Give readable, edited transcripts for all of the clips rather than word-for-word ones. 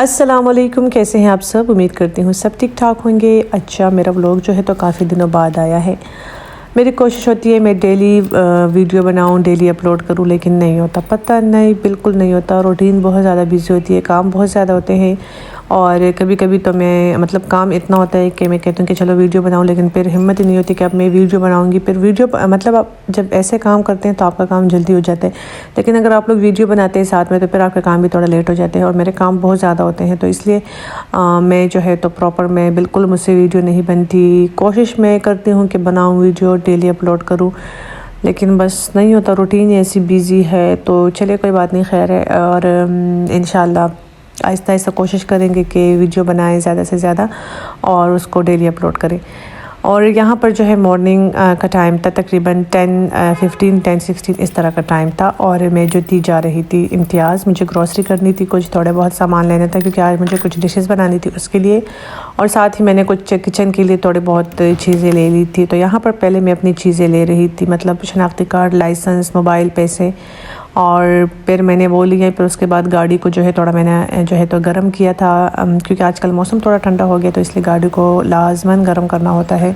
अस्सलामुअलैकुम, कैसे हैं आप सब। उम्मीद करती हूँ सब ठीक ठाक होंगे। अच्छा, मेरा व्लॉग जो है तो काफ़ी दिनों बाद आया है। मेरी कोशिश होती है मैं डेली वीडियो बनाऊँ, डेली अपलोड करूँ, लेकिन नहीं होता, पता नहीं, बिल्कुल नहीं होता। रूटीन बहुत ज़्यादा बिजी होती है, काम बहुत ज़्यादा होते हैं और कभी कभी तो मैं मतलब काम इतना होता है कि मैं कहती हूँ कि चलो वीडियो बनाऊँ, लेकिन फिर हिम्मत ही नहीं होती कि अब मैं वीडियो बनाऊँगी। फिर वीडियो मतलब आप जब ऐसे काम करते हैं तो आपका काम जल्दी हो जाता है, लेकिन अगर आप लोग वीडियो बनाते हैं साथ में तो फिर आपका काम भी थोड़ा लेट हो जाते हैं। और मेरे काम बहुत ज़्यादा होते हैं तो इसलिए मैं जो है तो प्रॉपर मैं बिल्कुल मुझसे वीडियो नहीं बनती। कोशिश मैं करती हूँ कि बनाऊँ वीडियो, डेली अपलोड करूँ, लेकिन बस नहीं होता, रूटीन ऐसी बिज़ी है। तो चलिए कोई बात नहीं, खैर है। और इंशाल्लाह आहिस्ता आहिस्ता कोशिश करेंगे कि वीडियो बनाएं ज़्यादा से ज़्यादा और उसको डेली अपलोड करें। और यहाँ पर जो है मॉर्निंग का टाइम था, तकरीबन 10:15 इस तरह का टाइम था। और मैं जो थी जा रही थी इम्तियाज़, मुझे ग्रॉसरी करनी थी, कुछ थोड़े बहुत सामान लेना था क्योंकि आज मुझे कुछ डिशेस बनानी थी उसके लिए, और साथ ही मैंने कुछ किचन के लिए थोड़ी बहुत चीज़ें ले ली थी। तो यहाँ पर पहले मैं अपनी चीज़ें ले रही थी, मतलब शनाख्ती कार्ड, लाइसेंस, मोबाइल, पैसे, और फिर मैंने वो लिया। फिर उसके बाद गाड़ी को जो है थोड़ा मैंने जो है तो गर्म किया था, क्योंकि आजकल मौसम थोड़ा ठंडा हो गया तो इसलिए गाड़ी को लाजमन गर्म करना होता है।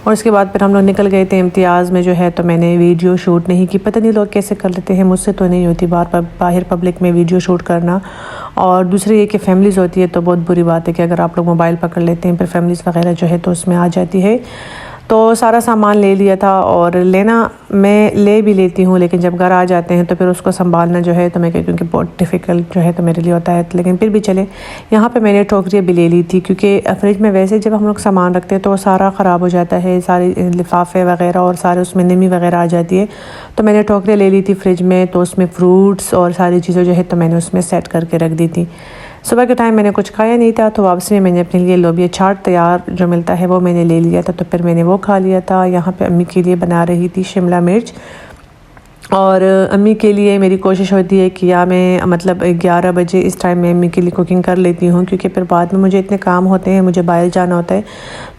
और उसके बाद फिर हम लोग निकल गए थे इम्तियाज़ में। जो है तो मैंने वीडियो शूट नहीं की, पता नहीं लोग कैसे कर लेते हैं, मुझसे तो नहीं होती बाहर पब्लिक में वीडियो शूट करना। और दूसरी ये कि फैमिलीज़ होती है तो बहुत बुरी बात है कि अगर आप लोग मोबाइल पकड़ लेते हैं फिर फैमिलीज़ वगैरह जो है तो उसमें आ जाती है। तो सारा सामान ले लिया था, और लेना मैं ले भी लेती हूँ, लेकिन जब घर आ जाते हैं तो फिर उसको संभालना जो है तो मैं कहती हूँ कि बहुत डिफ़िकल्ट जो है तो मेरे लिए होता है। लेकिन फिर भी चले, यहाँ पे मैंने टोकरियाँ भी ले ली थी क्योंकि फ्रिज में वैसे जब हम लोग सामान रखते हैं तो वो सारा ख़राब हो जाता है, सारे लिफाफे वगैरह और सारे उसमें नमी वगैरह आ जाती है। तो मैंने टोकरियाँ ले ली थी फ्रिज में, तो उसमें फ्रूट्स और सारी चीज़ें जो है तो मैंने उसमें सेट करके रख दी थी। सुबह के टाइम मैंने कुछ खाया नहीं था तो वापसी में मैंने अपने लिए लोबिया चाट तैयार जो मिलता है वो मैंने ले लिया था, तो फिर मैंने वो खा लिया था। यहाँ पे अम्मी के लिए बना रही थी शिमला मिर्च, और अम्मी के लिए मेरी कोशिश होती है कि या मैं मतलब 11 बजे इस टाइम में अम्मी के लिए कुकिंग कर लेती हूँ, क्योंकि फिर बाद में मुझे इतने काम होते हैं, मुझे बाहर जाना होता है,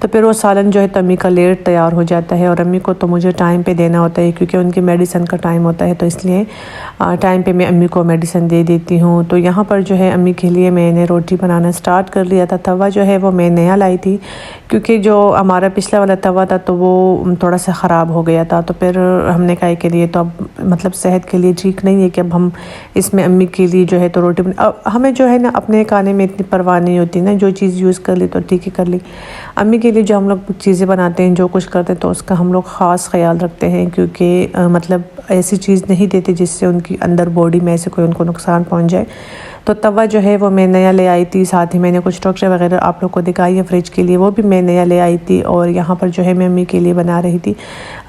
तो फिर वो सालन जो है तो अम्मी का लेट तैयार हो जाता है। और अम्मी को तो मुझे टाइम पे देना होता है क्योंकि उनकी मेडिसिन का टाइम होता है, तो इसलिए टाइम पे मैं अम्मी को मेडिसिन दे देती हूँ। तो यहाँ पर जो है अम्मी के लिए मैंने रोटी बनाना स्टार्ट कर लिया था। तवा जो है वो मैं नया लाई थी क्योंकि जो हमारा पिछला वाला तवा था तो वो थोड़ा सा ख़राब हो गया था। तो फिर हमने कहा के लिए तो अब मतलब सेहत के लिए ठीक नहीं है कि अब हम इसमें अम्मी के लिए जो है तो रोटी अब हमें जो है ना अपने खाने में इतनी परवाह नहीं होती ना, जो चीज़ यूज़ कर ली तो ठीक ही कर ली। अम्मी के लिए जो हम लोग चीज़ें बनाते हैं, जो कुछ करते हैं, तो उसका हम लोग ख़ास ख्याल रखते हैं क्योंकि मतलब ऐसी चीज़ नहीं देते जिससे उनकी अंदर बॉडी में ऐसे कोई उनको नुकसान पहुँच जाए। तो तवा जो है वो मैं नया ले आई थी, साथ ही मैंने कुछ टोकरे वगैरह आप लोग को दिखाई है फ्रिज के लिए, वो भी मैं नया ले आई थी। और यहाँ पर जो है मैं अम्मी के लिए बना रही थी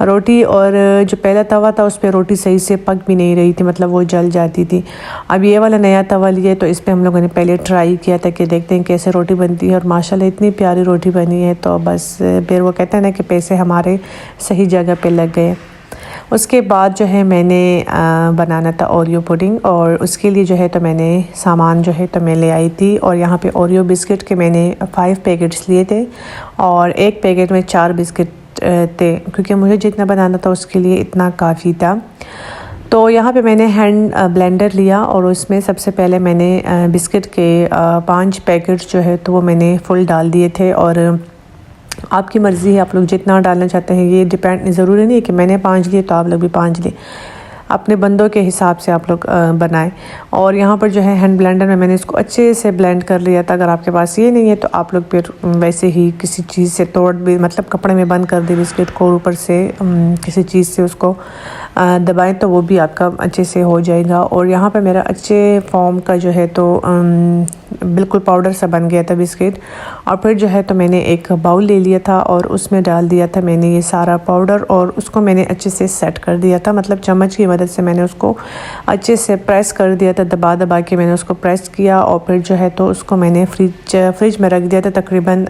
रोटी, और जो पहला तवा था उस पर रोटी सही से पक भी नहीं रही थी, मतलब वो जल जाती थी। अब ये वाला नया तवा लिए तो इस पर हम लोगों ने पहले ट्राई किया था कि देखते हैं कैसे रोटी बनती है, और माशाल्लाह इतनी प्यारी रोटी बनी है। तो बस फिर वो कहते हैं ना कि पैसे हमारे सही जगह पे लग गए। उसके बाद जो है मैंने बनाना था ओरियो पुडिंग, और उसके लिए जो है तो मैंने सामान जो है तो मैं ले आई थी। और यहाँ पे ओरियो बिस्किट के मैंने 5 पैकेट्स लिए थे, और एक पैकेट में 4 बिस्किट थे, क्योंकि मुझे जितना बनाना था उसके लिए इतना काफ़ी था। तो यहाँ पे मैंने हैंड ब्लेंडर लिया, और उसमें सबसे पहले मैंने बिस्किट के 5 पैकेट्स जो है तो वो मैंने फुल डाल दिए थे। और आपकी मर्ज़ी है, आप लोग जितना डालना चाहते हैं, ये डिपेंड ज़रूरी नहीं है कि मैंने 5 लिए तो आप लोग भी 5 लिए, अपने बंदों के हिसाब से आप लोग बनाएं। और यहाँ पर जो है हैंड ब्लेंडर में मैंने इसको अच्छे से ब्लेंड कर लिया था। अगर आपके पास ये नहीं है तो आप लोग फिर वैसे ही किसी चीज़ से तोड़ भी, मतलब कपड़े में बंद कर दे बिस्किट को, ऊपर से किसी चीज़ से उसको दबाएं तो वो भी आपका अच्छे से हो जाएगा। और यहाँ पर मेरा अच्छे फॉर्म का जो है तो बिल्कुल पाउडर सा बन गया था बिस्किट। और फिर जो है तो मैंने एक बाउल ले लिया था और उसमें डाल दिया था मैंने ये सारा पाउडर, और उसको मैंने अच्छे से सेट कर दिया था, मतलब चम्मच की मदद से मैंने उसको अच्छे से प्रेस कर दिया था, दबा दबा के मैंने उसको प्रेस किया। और फिर जो है तो उसको मैंने फ्रिज में रख दिया था तकरीबन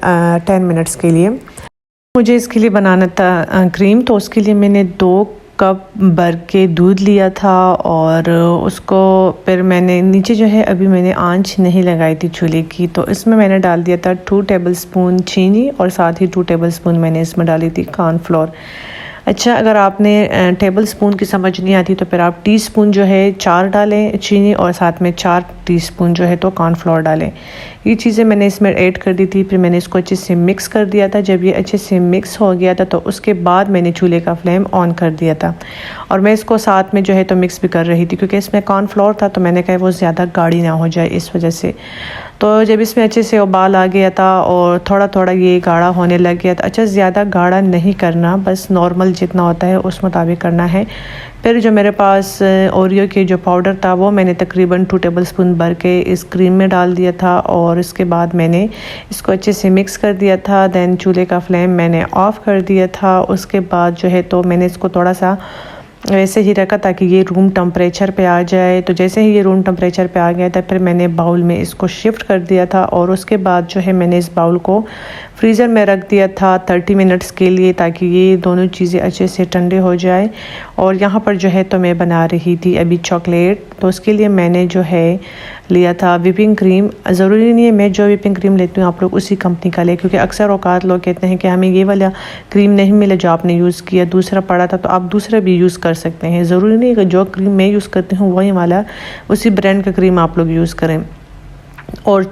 10 मिनट्स के लिए। मुझे इसके लिए बनाना था क्रीम, तो उसके लिए मैंने 2 कप भर के दूध लिया था, और उसको फिर मैंने नीचे जो है अभी मैंने आंच नहीं लगाई थी चूल्हे की, तो इसमें मैंने डाल दिया था 2 टेबलस्पून चीनी, और साथ ही 2 टेबलस्पून मैंने इसमें डाली थी कॉर्नफ्लोर। अच्छा, अगर आपने टेबल स्पून की समझ नहीं आती तो फिर आप टीस्पून जो है 4 डालें चीनी, और साथ में 4 टीस्पून जो है तो कॉर्नफ्लोर डालें। ये चीज़ें मैंने इसमें ऐड कर दी थी। फिर मैंने इसको अच्छे से मिक्स कर दिया था। जब ये अच्छे से मिक्स हो गया था तो उसके बाद मैंने चूल्हे का फ्लेम ऑन कर दिया था, और मैं इसको साथ में जो है तो मिक्स भी कर रही थी, क्योंकि इसमें कॉर्नफ्लोर था तो मैंने कहा वो ज़्यादा गाढ़ी ना हो जाए इस वजह से। तो जब इसमें अच्छे से उबाल आ गया था और थोड़ा थोड़ा ये गाढ़ा होने लग गया था। अच्छा, ज़्यादा गाढ़ा नहीं करना, बस नॉर्मल जितना होता है उस मुताबिक करना है। फिर जो मेरे पास ओरियो के जो पाउडर था वो मैंने तकरीबन 2 टेबलस्पून भर के इस क्रीम में डाल दिया था, और इसके बाद मैंने इसको अच्छे से मिक्स कर दिया था। दैन चूल्हे का फ्लेम मैंने ऑफ़ कर दिया था। उसके बाद जो है तो मैंने इसको थोड़ा सा वैसे ही रखा ताकि ये रूम टेम्परेचर पे आ जाए। तो जैसे ही ये रूम टेम्परेचर पे आ गया था फिर मैंने बाउल में इसको शिफ्ट कर दिया था, और उसके बाद जो है मैंने इस बाउल को फ्रीज़र में रख दिया था 30 मिनट्स के लिए, ताकि ये दोनों चीज़ें अच्छे से ठंडे हो जाए। और यहाँ पर जो है तो मैं बना रही थी अभी चॉकलेट, तो उसके लिए मैंने जो है लिया था विपिंग क्रीम। ज़रूरी नहीं है मैं जो विपिंग क्रीम लेती हूँ आप लोग उसी कंपनी का ले, क्योंकि अक्सर औकात लोग कहते हैं कि हमें ये वाला क्रीम नहीं मिला जो आपने यूज़ किया, दूसरा पड़ा था, तो आप दूसरा भी यूज़ कर सकते हैं। ज़रूरी नहीं है कि जो क्रीम मैं यूज़ करती हूँ वही वाला उसी ब्रांड का क्रीम आप लोग यूज़ करें। और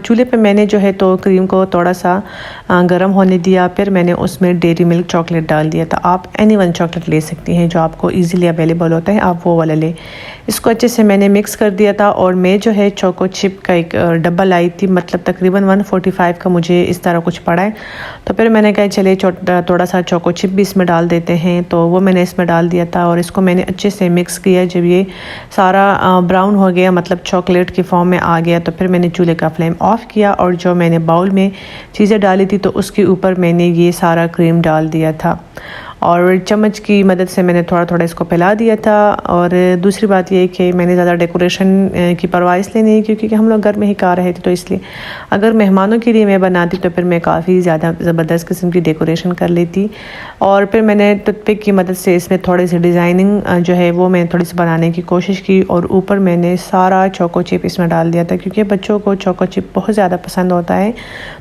चूल्हे पे मैंने जो है तो क्रीम को थोड़ा सा गर्म होने दिया। फिर मैंने उसमें डेयरी मिल्क चॉकलेट डाल दिया था। आप एनी वन चॉकलेट ले सकती हैं जो आपको इजीली अवेलेबल होता है, आप वो वाला लें। इसको अच्छे से मैंने मिक्स कर दिया था, और मैं जो है चोको चिप का एक डब्बा लाई थी, मतलब तकरीबन 145 का मुझे इस तरह कुछ पड़ा है। तो फिर मैंने कहा चले थोड़ा सा चोको चिप भी इसमें डाल देते हैं, तो वो मैंने इसमें डाल दिया था, और इसको मैंने अच्छे से मिक्स किया। जब ये सारा ब्राउन हो गया, मतलब चॉकलेट की फॉर्म में आ गया, तो फिर मैंने चूल्हे का फ्लेम ऑफ़ किया, और जो मैंने बाउल में चीज़ें डाली थी तो उसके ऊपर मैंने ये सारा क्रीम डाल दिया था, और चम्मच की मदद से मैंने थोड़ा थोड़ा इसको फैला दिया था। और दूसरी बात यह है कि मैंने ज़्यादा डेकोरेशन की परवाह इसलिए नहीं, क्योंकि हम लोग घर में ही खा रहे थे, तो इसलिए अगर मेहमानों के लिए मैं बनाती तो फिर मैं काफ़ी ज़्यादा ज़बरदस्त किस्म की डेकोरेशन कर लेती। और फिर मैंने टूथपिक की मदद से इसमें थोड़ी सी डिज़ाइनिंग जो है वो मैंने थोड़ी सी बनाने की कोशिश की, और ऊपर मैंने सारा चोको चिप इसमें डाल दिया था, क्योंकि बच्चों को चोको चिप बहुत ज़्यादा पसंद होता है,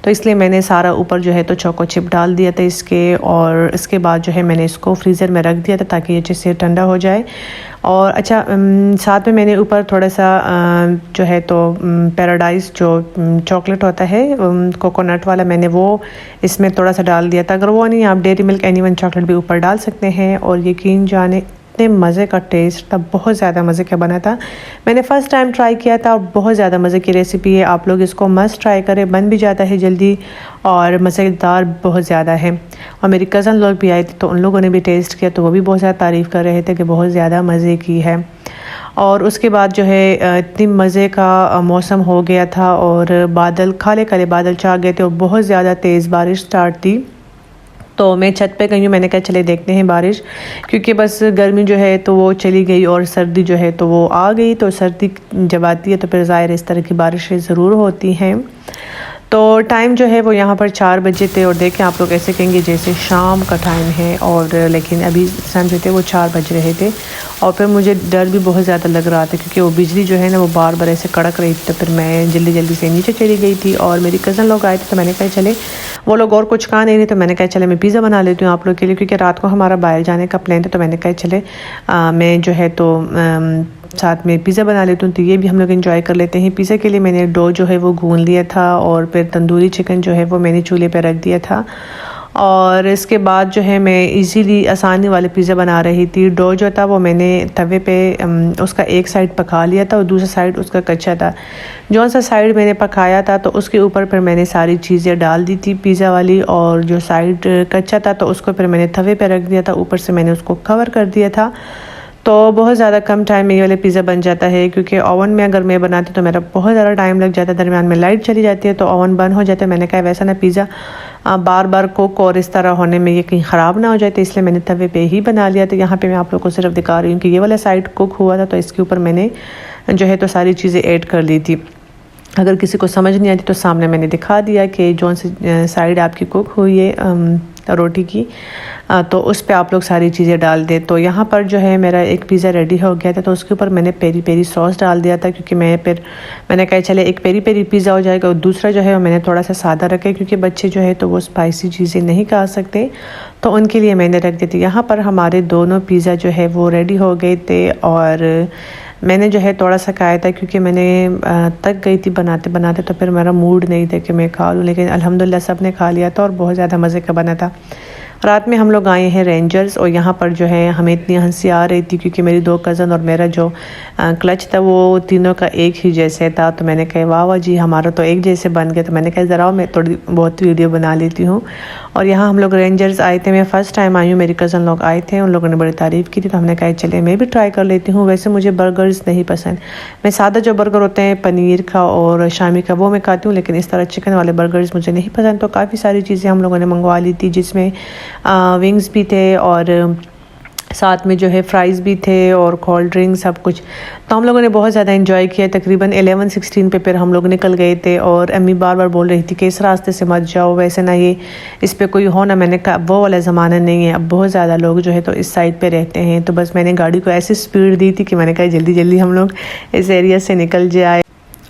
तो इसलिए मैंने सारा ऊपर जो है तो चोको चिप डाल दिया था इसके। और इसके बाद जो है मैंने इसको फ्रीज़र में रख दिया था ताकि अच्छे से ठंडा हो जाए। और अच्छा, साथ में मैंने ऊपर थोड़ा सा जो है तो पैराडाइज जो चॉकलेट होता है कोकोनट वाला, मैंने वो इसमें थोड़ा सा डाल दिया था। अगर वो नहीं, आप dairy milk any one chocolate भी ऊपर डाल सकते हैं। और यकीन जाने इतने मज़े का टेस्ट था, बहुत ज़्यादा मज़े का बना था। मैंने फ़र्स्ट टाइम ट्राई किया था, और बहुत ज़्यादा मज़े की रेसिपी है। आप लोग इसको मस्ट ट्राई करें, बन भी जाता है जल्दी और मज़ेदार बहुत ज़्यादा है। और मेरी कज़न लोग भी आए थे तो उन लोगों ने भी टेस्ट किया, तो वो भी बहुत ज़्यादा तारीफ़ कर रहे थे कि बहुत ज़्यादा मज़े की है। और उसके बाद जो है इतनी मज़े का मौसम हो गया था, और बादल काले काले बादल छा गए थे, और बहुत ज़्यादा तेज़ बारिश स्टार्ट थी। तो मैं छत पे गई हूँ, मैंने कहा चले देखते हैं बारिश, क्योंकि बस गर्मी जो है तो वो चली गई और सर्दी जो है तो वो आ गई। तो सर्दी जब आती है तो फिर ज़ाहिर इस तरह की बारिशें ज़रूर होती हैं। तो टाइम जो है वो यहाँ पर 4 बजे थे, और देखें आप लोग ऐसे कहेंगे जैसे शाम का टाइम है, और लेकिन अभी समझे थे वो 4 बज रहे थे। और फिर मुझे डर भी बहुत ज़्यादा लग रहा था, क्योंकि वो बिजली जो है ना वो बार बार ऐसे कड़क रही थी। तो फिर मैं जल्दी जल्दी से नीचे चली गई थी, और मेरी कज़न लोग आए थे, तो मैंने कहा चले, वो लोग और कुछ खा नहीं रहे, तो मैंने कहा चले मैं पिज़्ज़ा बना लेती हूँ आप लोग के लिए, क्योंकि रात को हमारा बाहर जाने का प्लान था। तो मैंने कहा चले मैं जो है तो साथ में पिज़्ज़ा बना लेती हूँ, तो ये भी हम लोग एंजॉय कर लेते हैं। पिज़्ज़ा के लिए मैंने डो जो है वो गूंद लिया था, और फिर तंदूरी चिकन जो है वो मैंने चूल्हे पे रख दिया था। और इसके बाद जो है मैं इजीली आसानी वाले पिज़्ज़ा बना रही थी। डो जो था वो मैंने तवे पे उसका एक साइड पका लिया था, और दूसरा साइड उसका कच्चा था। जो सा साइड मैंने पकाया था तो उसके ऊपर फिर मैंने सारी चीज़ें डाल दी थी पिज़्ज़ा वाली, और जो साइड कच्चा था तो उसको फिर मैंने तवे पे रख दिया था, ऊपर से मैंने उसको कवर कर दिया था। तो बहुत ज़्यादा कम टाइम में ये वाले पिज़्ज़ा बन जाता है, क्योंकि ओवन में अगर मैं बनाती तो मेरा बहुत ज़्यादा टाइम लग जाता है, दरमियान में लाइट चली जाती है तो ओवन बंद हो जाता है। मैंने कहा वैसा ना पिज़्ज़ा बार बार कुक और इस तरह होने में ये कहीं ख़राब ना हो जाए, तो इसलिए मैंने तवे पे ही बना लिया था। यहाँ पे मैं आप लोग को सिर्फ दिखा रही हूँ कि ये वाला साइड कुक हुआ था, तो इसके ऊपर मैंने जो है तो सारी चीज़ें ऐड कर ली थी। अगर किसी को समझ नहीं आती तो सामने मैंने दिखा दिया कि जौन सी साइड आपकी कुक हुई है रोटी की, तो उस पे आप लोग सारी चीज़ें डाल दें। तो यहाँ पर जो है मेरा एक पिज़्ज़ा रेडी हो गया था, तो उसके ऊपर मैंने पेरी पेरी सॉस डाल दिया था, क्योंकि मैंने कहा चले एक पेरी पेरी पिज़्ज़ा हो जाएगा, और दूसरा जो है मैंने थोड़ा सा सादा रखा, क्योंकि बच्चे जो है तो वो स्पाइसी चीज़ें नहीं खा सकते, तो उनके लिए मैंने रख दी थी। यहाँ पर हमारे दोनों पिज़्ज़ा जो है वो रेडी हो गए थे, और मैंने जो है थोड़ा सा खाया था, क्योंकि मैंने थक गई थी बनाते बनाते, तो फिर मेरा मूड नहीं था कि मैं खा लूँ, लेकिन अल्हम्दुलिल्लाह सब ने खा लिया था और बहुत ज़्यादा मज़े का बना था। रात में हम लोग आए हैं रेंजर्स, और यहाँ पर जो है हमें इतनी हंसी आ रही थी, क्योंकि मेरी 2 कज़न और मेरा जो क्लच था वो तीनों का एक ही जैसे था। तो मैंने कहा वाह वाह जी, हमारा तो एक जैसे बन गया। तो मैंने कहा ज़रा मैं थोड़ी बहुत वीडियो बना लेती हूँ। और यहाँ हम लोग रेंजर्स आए थे, मैं फ़र्स्ट टाइम आई हूँ, मेरी कज़न लोग आए थे, उन लोगों ने बड़ी तारीफ़ की थी, तो हमने कहा चले मैं भी ट्राई कर लेती हूँ। वैसे मुझे बर्गर्स नहीं पसंद, मैं सादा जो बर्गर होते हैं पनीर का और शामी का वो मैं खाती हूँ, लेकिन इस तरह चिकन वाले बर्गर्स मुझे नहीं पसंद। तो काफ़ी सारी चीज़ें हम लोगों ने मंगवा ली थी, जिसमें विंग्स भी थे और साथ में जो है फ्राइज़ भी थे और कोल्ड ड्रिंक सब कुछ। तो हम लोगों ने बहुत ज़्यादा एंजॉय किया। तकरीबन 11-16 पे फिर हम लोग निकल गए थे, और अम्मी बार बार बोल रही थी कि इस रास्ते से मत जाओ, वैसे ना ये इस पे कोई हो ना। मैंने कहा वो वाला ज़माना नहीं है, अब बहुत ज़्यादा लोग जो है तो इस साइड पे रहते हैं। तो बस मैंने गाड़ी को ऐसी स्पीड दी थी कि मैंने कहा जल्दी जल्दी हम लोग इस एरिया से निकल जाए।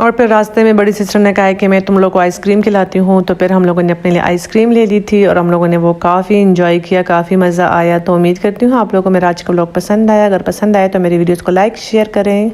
और फिर रास्ते में बड़ी सिस्टर ने कहा कि मैं तुम लोग को आइसक्रीम खिलाती हूँ, तो फिर हम लोगों ने अपने लिए आइसक्रीम ले ली थी, और हम लोगों ने वो काफ़ी इंजॉय किया, काफ़ी मज़ा आया। तो उम्मीद करती हूँ आप लोगों को मेरा आज का व्लॉग पसंद आया। अगर पसंद आया तो मेरी वीडियोज़ को लाइक शेयर करें।